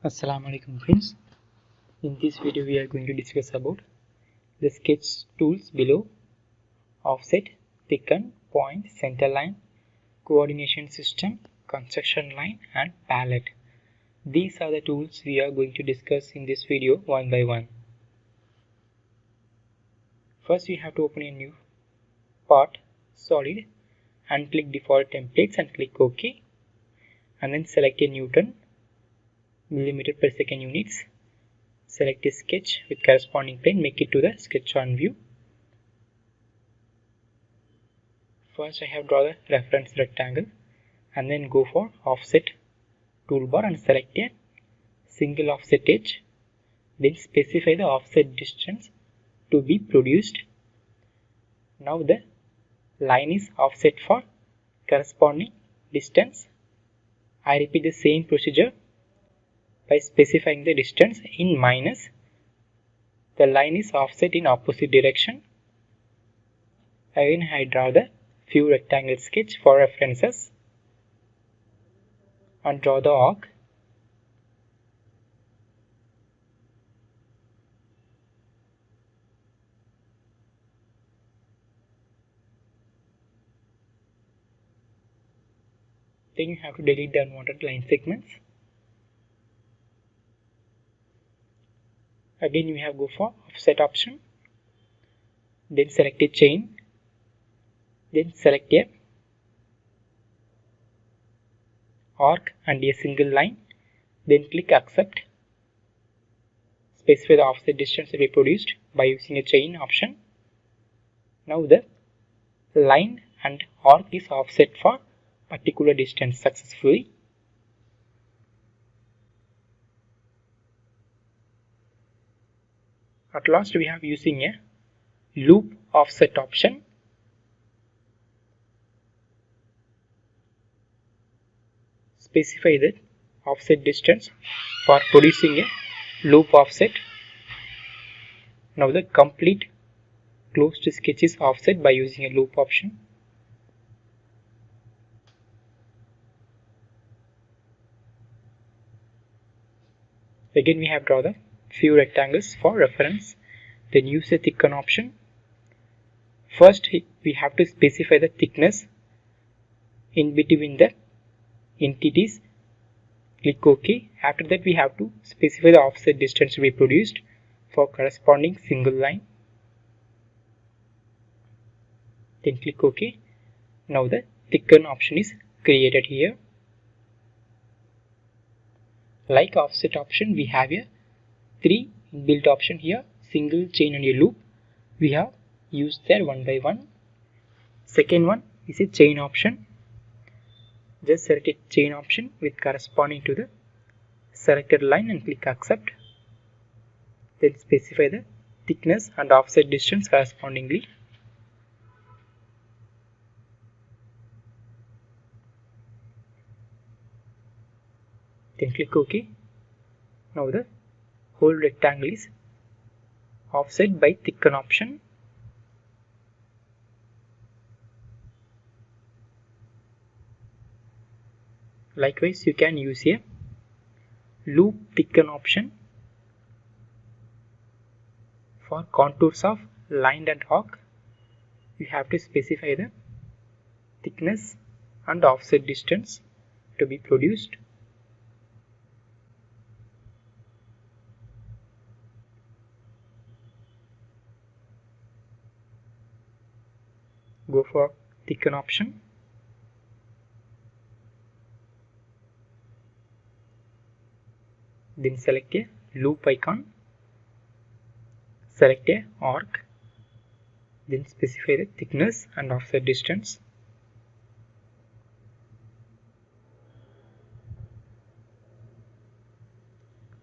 Assalamu alaikum friends. In this video we are going to discuss about the sketch tools below: offset, thicken, point, center line, coordination system, construction line and palette. These are the tools we are going to discuss in this video one by one. First we have to open a new part, solid, and click default templates and click OK, and then select a Newton, millimeter per second units. Select a sketch with corresponding plane, make it to the sketch on view. First I have drawn the reference rectangle and then go for offset toolbar and select a single offset edge. Then specify the offset distance to be produced. Now the line is offset for corresponding distance. I repeat the same procedure by specifying the distance in minus. The line is offset in opposite direction. Again I draw the few rectangle sketch for references and draw the arc. Then you have to delete the unwanted line segments. Again you have go for offset option, then select a chain, then select a arc and a single line, then click accept. Specify the offset distance to be produced by using a chain option. Now the line and arc is offset for particular distance successfully. At last we have using a loop offset option. Specify the offset distance for producing a loop offset. Now the complete closed sketch is offset by using a loop option. Again we have drawn the few rectangles for reference, then use a thicken option. First we have to specify the thickness in between the entities. Click OK. After that we have to specify the offset distance to be produced for corresponding single line. Then click OK. Now the thicken option is created here. Like offset option, we have a 3 inbuilt option here: single, chain and a loop. We have used there one by one. Second one is a chain option. Just select a chain option with corresponding to the selected line and click accept. Then specify the thickness and offset distance correspondingly. Then click OK. Now the whole rectangle is offset by thicken option. Likewise you can use a loop thicken option for contours of line and arc. You have to specify the thickness and offset distance to be produced. Go for thicken option. Then select a loop icon. Select a arc. Then specify the thickness and offset distance.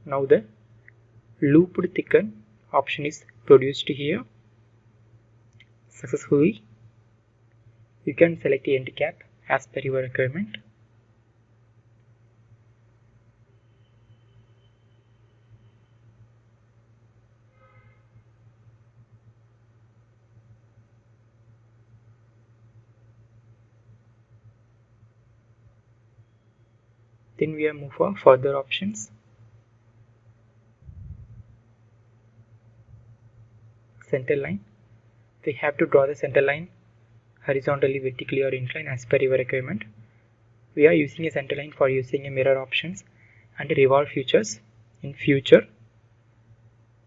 Now the looped thicken option is produced here successfully. You can select the end cap as per your requirement. Then we have move for further options. center line. We have to draw the center line horizontally, vertically or inclined as per your requirement. We are using a center line for using a mirror options and revolve features in future.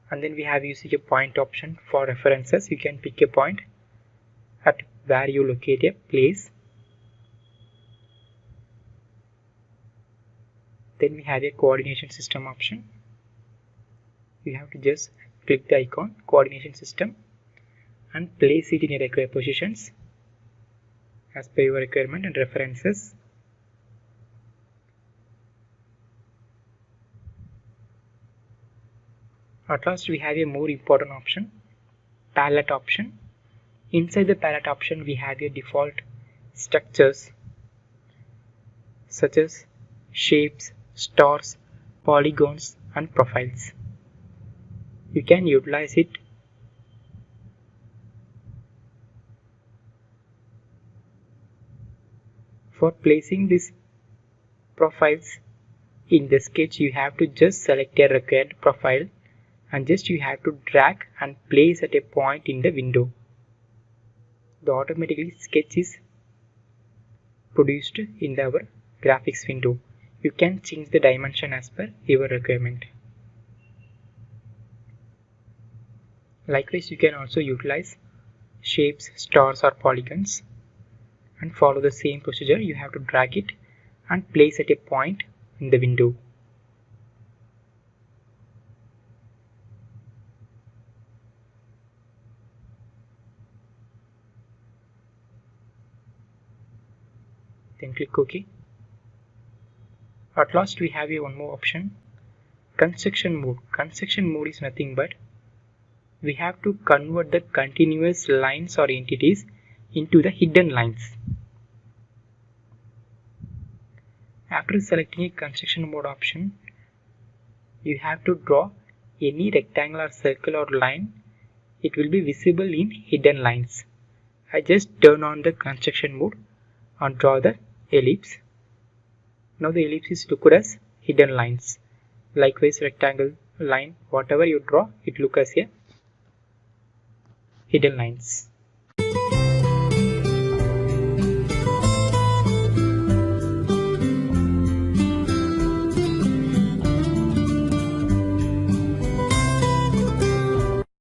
And then we have using a point option for references. You can pick a point at where you locate a place. Then we have a coordination system option. You have to just click the icon coordination system and place it in your required positions as per your requirement and references. At last we have a more important option, palette option. Inside the palette option we have a default structures such as shapes, stars, polygons and profiles. You can utilize it for placing these profiles in the sketch. You have to just select a required profile and just you have to drag and place at a point in the window. The automatically sketch is produced in our graphics window. You can change the dimension as per your requirement. Likewise, you can also utilize shapes, stars or polygons and follow the same procedure. You have to drag it and place at a point in the window. Then click OK. At last we have one more option, construction mode. Construction mode is nothing but we have to convert the continuous lines or entities into the hidden lines. After selecting a construction mode option, you have to draw any rectangular circle or line. It will be visible in hidden lines. I just turn on the construction mode and draw the ellipse. Now the ellipse is looked as hidden lines. Likewise, rectangle, line, whatever you draw, it looks as a hidden lines.